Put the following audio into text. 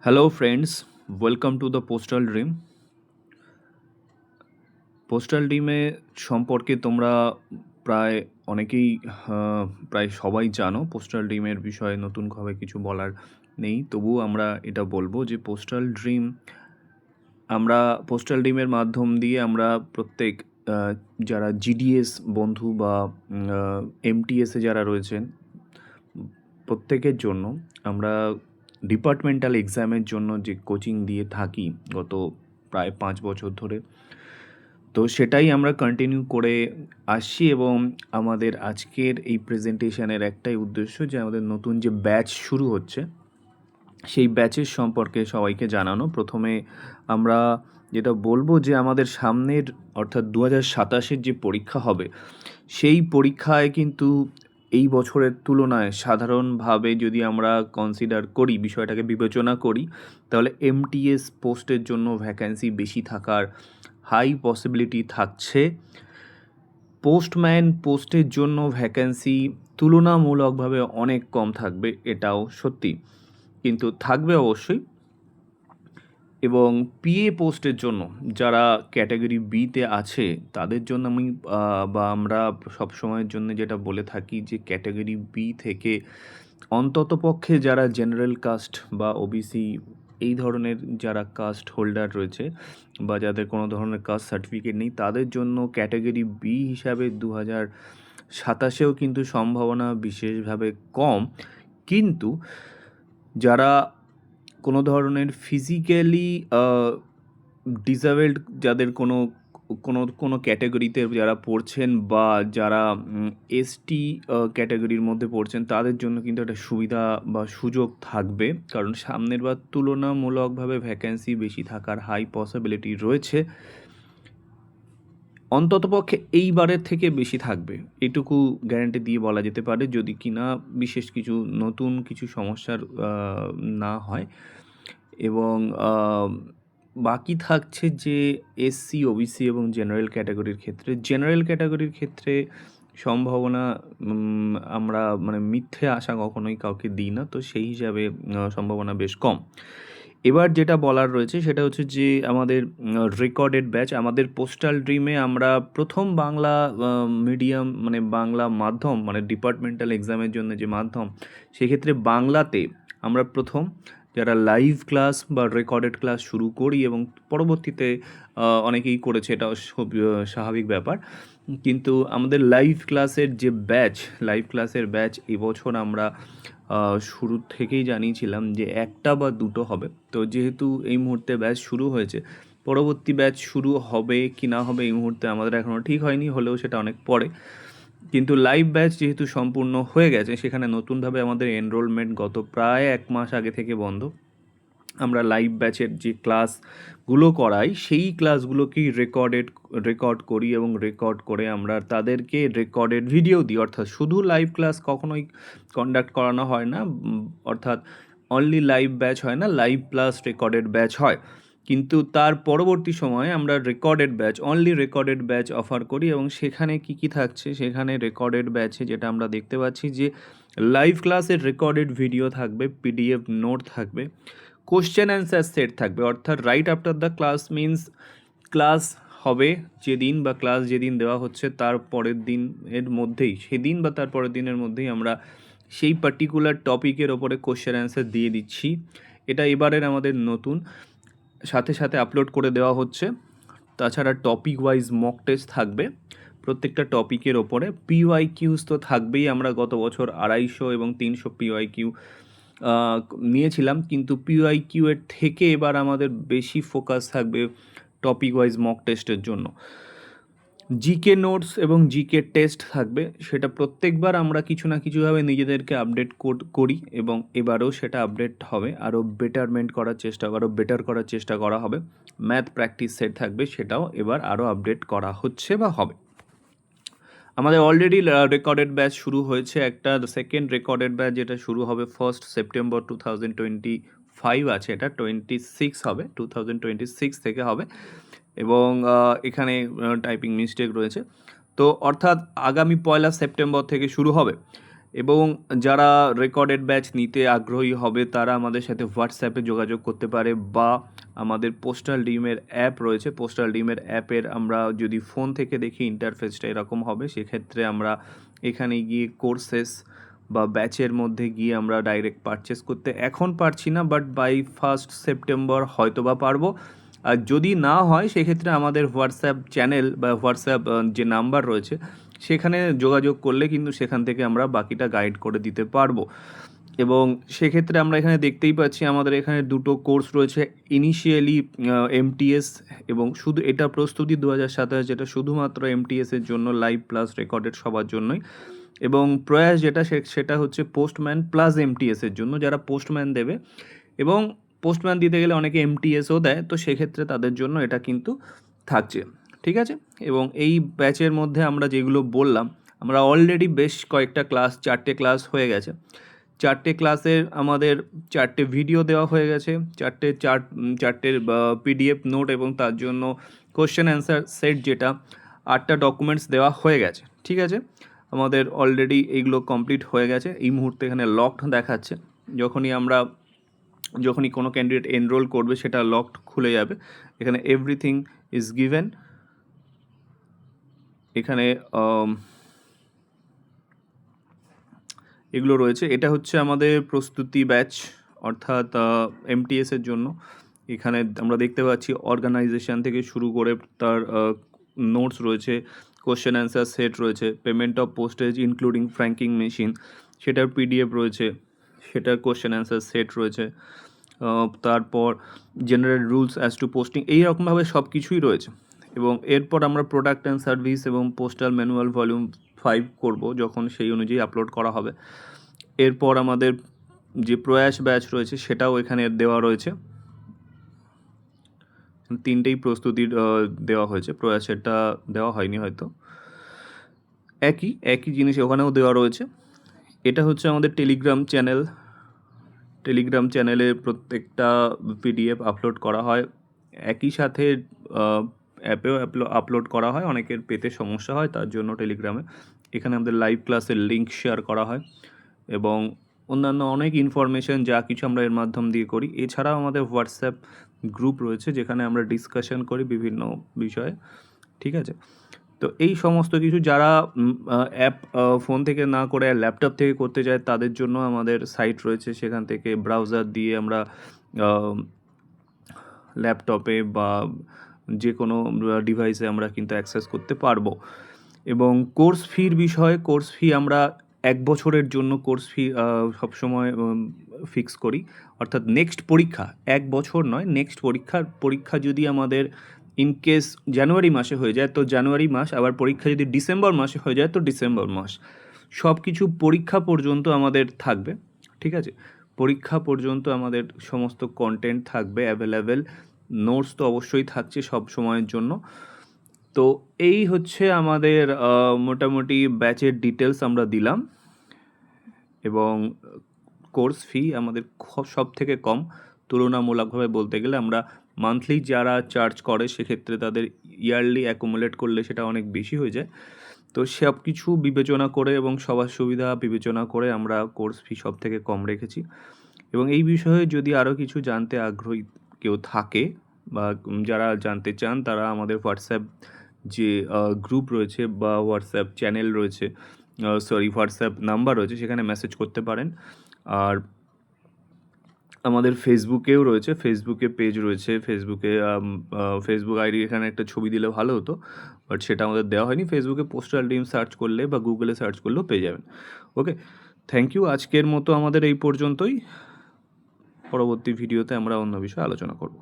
Hello, friends. Welcome to the Postal Dream. Postal ডিমে সম্পর্কে তোমরা প্রায় অনেকেই প্রায় সবাই জানো। পোস্টাল ডিমের বিষয়ে নতুনভাবে কিছু বলার নেই, তবুও আমরা এটা বলবো যে আমরা পোস্টাল ডিমের মাধ্যম দিয়ে আমরা প্রত্যেক যারা জিডিএস বন্ধু বা এমটিএসে যারা রয়েছেন প্রত্যেকের জন্য আমরা ডিপার্টমেন্টাল এক্সামের জন্য যে কোচিং দিয়ে থাকি গত প্রায় 5 বছর ধরে, তো সেটাই আমরা কন্টিনিউ করে আসছি। এবং আমাদের আজকের এই প্রেজেন্টেশনের একটাই উদ্দেশ্য যে আমাদের নতুন যে ব্যাচ শুরু হচ্ছে সেই ব্যাচের সম্পর্কে সবাইকে জানানো। প্রথমে আমরা যেটা বলবো যে আমাদের সামনের অর্থাৎ 2027-এর যে পরীক্ষা হবে সেই পরীক্ষায় কিন্তু এই বছরের তুলনায় সাধারণভাবে যদি আমরা কনসিডার করি, বিষয়টাকে বিবেচনা করি, তাহলে এমটিএস পোস্টের জন্য ভ্যাকেন্সি বেশি থাকার হাই পসিবিলিটি থাকছে। পোস্টম্যান পোস্টের জন্য ভ্যাকেন্সি তুলনামূলকভাবে অনেক কম থাকবে, এটাও সত্যি, কিন্তু থাকবে অবশ্যই। এবং পিএ পোস্টের জন্য যারা ক্যাটাগরি বিতে আছে তাদের জন্য আমরা সবসময়ের জন্য যেটা বলে থাকি যে ক্যাটাগরি বি থেকে অন্ততপক্ষে যারা জেনারেল কাস্ট বা ওবিসি এই ধরনের যারা কাস্ট হোল্ডার রয়েছে বা যাদের কোনো ধরনের কাস্ট সার্টিফিকেট নেই তাদের জন্য ক্যাটাগরি বি হিসাবে 2027-এও কিন্তু সম্ভাবনা বিশেষভাবে কম। কিন্তু যারা কোনো ধরনের ফিজিক্যালি ডিসেবলড, যাদের কোনো কোনো কোনো ক্যাটাগরিতে যারা পড়ছেন বা যারা এসটি ক্যাটাগরির মধ্যে পড়ছেন তাদের জন্য কিন্তু একটা সুবিধা বা সুযোগ থাকবে, কারণ সামনের বার তুলনামূলকভাবে ভ্যাকেন্সি বেশি থাকার হাই পসিবিলিটি রয়েছে। অন্ততপক্ষে এইবারের থেকে বেশি থাকবে, এটুকু গ্যারান্টি দিয়ে বলা যেতে পারে, যদি কিনা বিশেষ কিছু নতুন কিছু সমস্যার না হয়। এবং বাকি থাকছে যে এসসি, ওবিসি এবং জেনারেল ক্যাটাগরির ক্ষেত্রে সম্ভাবনা আমরা মিথ্যে আশা কখনোই কাউকে দিই না, তো সেই হিসাবে সম্ভাবনা বেশ কম। এবার যেটা বলার রয়েছে সেটা হচ্ছে যে আমাদের রেকর্ডেড ব্যাচ, আমাদের পোস্টাল ড্রিমে আমরা প্রথম বাংলা মিডিয়াম বাংলা মাধ্যম ডিপার্টমেন্টাল এক্সামের জন্য যে মাধ্যম, সেক্ষেত্রে বাংলাতে আমরা প্রথম যারা লাইভ ক্লাস বা রেকর্ডেড ক্লাস শুরু করি, এবং পরবর্তীতে অনেকেই করেছে, এটা স্বাভাবিক ব্যাপার। কিন্তু আমাদের লাইভ ক্লাসের ব্যাচ এবছর আমরা শুরু থেকেই জানিয়েছিলাম যে একটা বা দুটো হবে। তো যেহেতু এই মুহূর্তে ব্যাচ শুরু হয়েছে, পরবর্তী ব্যাচ শুরু হবে কি না হবে এই মুহূর্তে আমাদের এখনও ঠিক হয়নি, হলেও সেটা অনেক পরে। কিন্তু লাইভ ব্যাচ যেহেতু সম্পূর্ণ হয়ে গেছে, সেখানে নতুনভাবে আমাদের এনরোলমেন্ট গত প্রায় 1 মাস আগে থেকে বন্ধ। আমরা লাইভ ব্যাচের যে ক্লাসগুলো করাই সেই ক্লাসগুলোকেই রেকর্ড করি, এবং রেকর্ড করে আমরা তাদেরকে রেকর্ডেড ভিডিও দিই। অর্থাৎ শুধু লাইভ ক্লাস কখনোই কন্ডাক্ট করানো হয় না, অর্থাৎ অনলি লাইভ ব্যাচ হয় না, লাইভ প্লাস রেকর্ডেড ব্যাচ হয়। কিন্তু তার পরবর্তী সময়ে আমরা অনলি রেকর্ডেড ব্যাচ অফার করি। এবং সেখানে কি থাকছে, সেখানে রেকর্ডেড ব্যাচে যেটা আমরা দেখতে পাচ্ছি যে লাইভ ক্লাসের রেকর্ডেড ভিডিও থাকবে, পিডিএফ নোট থাকবে, কোশ্চেন অ্যান্সার সেট থাকবে। অর্থাৎ right after the class means class হবে যেদিন বা ক্লাস যেদিন দেওয়া হচ্ছে তার পরের দিনের মধ্যেই, সেদিন বা তার পরের দিনের মধ্যেই আমরা সেই পার্টিকুলার টপিকের ওপরে কোশ্চেন অ্যান্সার দিয়ে দিচ্ছি। এটা এবারের আমাদের নতুন, সাথে সাথে আপলোড করে দেওয়া হচ্ছে। তাছাড়া টপিক ওয়াইজ মক টেস্ট থাকবে প্রত্যেকটা টপিকের ওপরে। পিওয়াই কিউজ তো থাকবেই, আমরা গত বছর 250 এবং 300 পিওয়াই কিউ নিয়েছিলাম, কিন্তু পিওয়াই কিউ এর থেকে এবার আমাদের বেশি ফোকাস থাকবে টপিক ওয়াইজ মক টেস্টের জন্য। জিকে নোটস এবং জিকে টেস্ট থাকবে, সেটা প্রত্যেকবার আমরা কিছু না কিছুভাবে নিজেদেরকে আপডেট করি, এবং এবারেও সেটা আপডেট হবে, আরও বেটার করার চেষ্টা করা হবে। ম্যাথ প্র্যাকটিস সেট থাকবে, সেটাও এবার আরও আপডেট করা হচ্ছে বা হবে। আমাদের অলরেডি রেকর্ডেড ব্যাচ শুরু হয়েছে, একটা সেকেন্ড রেকর্ডেড ব্যাচ যেটা শুরু হবে 1 সেপ্টেম্বর 2025 আছে, এটা 26 হবে, 2026 থেকে হবে। এবং এখানে টাইপিং মিস্টেক রয়েছে, তো অর্থাৎ আগামী 1 সেপ্টেম্বর থেকে শুরু হবে। এবং যারা রেকর্ডেড ব্যাচ নিতে আগ্রহী হবে তারা আমাদের সাথে হোয়াটসঅ্যাপে যোগাযোগ করতে পারে, বা আমাদের পোস্টাল ডিমের অ্যাপ রয়েছে, পোস্টাল ডিমের অ্যাপের আমরা যদি ফোন থেকে দেখি ইন্টারফেসটা এরকম হবে, সেক্ষেত্রে আমরা এখানে গিয়ে কোর্সেস বা ব্যাচের মধ্যে গিয়ে আমরা ডাইরেক্ট পারচেস করতে এখন পারছি না, বাট বাই 1 সেপ্টেম্বর হয়তো বা পারবো। আর যদি না হয় সেক্ষেত্রে আমাদের হোয়াটসঅ্যাপ চ্যানেল বা হোয়াটসঅ্যাপ যে নাম্বার রয়েছে সেখানে যোগাযোগ করলে কিন্তু সেখান থেকে আমরা বাকিটা গাইড করে দিতে পারবো। এবং সেক্ষেত্রে আমরা এখানে দেখতেই পাচ্ছি আমাদের এখানে দুটো কোর্স রয়েছে, ইনিশিয়ালি এমটিএস, এবং শুধু এটা প্রস্তুতি 2027, যেটা শুধুমাত্র এমটিএসের জন্য লাইভ প্লাস রেকর্ডেড সবার জন্যই, এবং প্রয়াস যেটা সেটা হচ্ছে পোস্টম্যান প্লাস এমটিএসের জন্য, যারা পোস্টম্যান দেবে এবং পোস্টম্যান দিতে গেলে অনেকে এমটিএসও দেয়, তো সেক্ষেত্রে তাদের জন্য এটা কিন্তু থাকছে, ঠিক আছে। এবং এই ব্যাচের মধ্যে আমরা যেগুলো বললাম, আমরা অলরেডি বেশ কয়েকটা ক্লাস, 4টে ক্লাস হয়ে গেছে, 4টে ক্লাসের আমাদের 4টে ভিডিও দেওয়া হয়ে গেছে, চারটের পিডিএফ নোট, এবং তার জন্য কোশ্চেন অ্যান্সার সেট, যেটা 8টা ডকুমেন্টস দেওয়া হয়ে গেছে, ঠিক আছে। আমাদের অলরেডি এইগুলো কমপ্লিট হয়ে গেছে। এই মুহূর্তে এখানে লকড দেখাচ্ছে, যখনই কোনো ক্যান্ডিডেট এনরোল করবে সেটা লকড খুলে যাবে। এখানে এভরিথিং ইজ গিভেন, এখানে এগুলো রয়েছে। এটা হচ্ছে আমাদের প্রস্তুতি ব্যাচ, অর্থাৎ এমটিএসের জন্য। এখানে আমরা দেখতে পাচ্ছি অর্গানাইজেশন থেকে শুরু করে তার নোটস রয়েছে, কোশ্চেন অ্যান্সার সেট রয়েছে, payment of postage including franking machine, সেটার পিডিএফ রয়েছে, সেটার কোশ্চেন অ্যান্সার সেট রয়েছে, তারপর general rules as to posting, এইরকমভাবে সব কিছুই রয়েছে। এবং এরপর আমরা প্রোডাক্ট অ্যান্ড সার্ভিস এবং পোস্টাল ম্যানুয়াল ভলিউম 5 করব, যখন সেই অনুযায়ী আপলোড করা হবে। এরপর আমাদের যে প্রয়াস ব্যাচ রয়েছে সেটাও এখানে দেওয়া রয়েছে, 3টেই প্রস্তুতির দেওয়া হয়েছে, প্রয়াসেরটা দেওয়া হয়নি হয়তো, একই জিনিস ওখানেও দেওয়া রয়েছে। এটা হচ্ছে আমাদের টেলিগ্রাম চ্যানেলে প্রত্যেকটা পিডিএফ আপলোড করা হয়, একই সাথে অ্যাপেও আপলোড করা হয়, অনেকের পেতে সমস্যা হয় তার জন্য টেলিগ্রামে। এখানে আমাদের লাইভ ক্লাসের লিঙ্ক শেয়ার করা হয়, এবং অন্যান্য অনেক ইনফরমেশন যা কিছু আমরা এর মাধ্যম দিয়ে করি। এছাড়াও আমাদের হোয়াটসঅ্যাপ গ্রুপ রয়েছে, যেখানে আমরা ডিসকাশন করি বিভিন্ন বিষয়ে, ঠিক আছে। তো এই সমস্ত কিছু যারা অ্যাপ ফোন থেকে না করে ল্যাপটপ থেকে করতে চায় তাদের জন্য আমাদের সাইট রয়েছে, সেখান থেকে ব্রাউজার দিয়ে আমরা ল্যাপটপে বা যে কোনো ডিভাইসে আমরা কিন্তু অ্যাক্সেস করতে পারবো। এবং কোর্স ফি আমরা 1 বছরের জন্য কোর্স ফি সবসময় ফিক্স করি, অর্থাৎ নেক্সট পরীক্ষা 1 বছর নয়, নেক্সট পরীক্ষা যদি আমাদের ইনকেস জানুয়ারি মাসে হয়ে যায় তো জানুয়ারি মাস, আবার পরীক্ষা যদি ডিসেম্বর মাসে হয়ে যায় তো ডিসেম্বর মাস, সব কিছু পরীক্ষা পর্যন্ত আমাদের থাকবে, ঠিক আছে। পরীক্ষা পর্যন্ত আমাদের সমস্ত কন্টেন্ট থাকবে অ্যাভেলেবেল, নোটস তো অবশ্যই থাকছে সব সময়ের জন্য। তো এই হচ্ছে আমাদের মোটামুটি ব্যাচের ডিটেলস আমরা দিলাম, এবং কোর্স ফি আমাদের সব থেকে কম, তুলনামূলকভাবে বলতে গেলে। আমরা মান্থলি যারা চার্জ করে সেক্ষেত্রে তাদের ইয়ারলি অ্যাকুমুলেট করলে সেটা অনেক বেশি হয়ে যায়। তো সব কিছু বিবেচনা করে এবং সবার সুবিধা বিবেচনা করে আমরা কোর্স ফি সব থেকে কম রেখেছি। এবং এই বিষয়ে যদি আরও কিছু জানতে আগ্রহী কেউ থাকে বা যারা জানতে চান, তারা আমাদের হোয়াটসঅ্যাপ যে গ্রুপ রয়েছে বা হোয়াটসঅ্যাপ চ্যানেল রয়েছে, হোয়াটসঅ্যাপ নাম্বার রয়েছে, সেখানে মেসেজ করতে পারেন। আর আমাদের ফেসবুকেও রয়েছে, ফেসবুকে পেজ রয়েছে, ফেসবুক আইডি এখানে একটা ছবি দিলে ভালো হতো, বাট সেটা আমাদের দেওয়া হয়নি। ফেসবুকে পোস্টাল ডিম সার্চ করলে বা গুগলে সার্চ করলেও পেয়ে যাবেন। ওকে, থ্যাংক ইউ। আজকের মতো আমাদের এই পর্যন্তই, পরবর্তী ভিডিওতে আমরা অন্য বিষয়ে আলোচনা করব।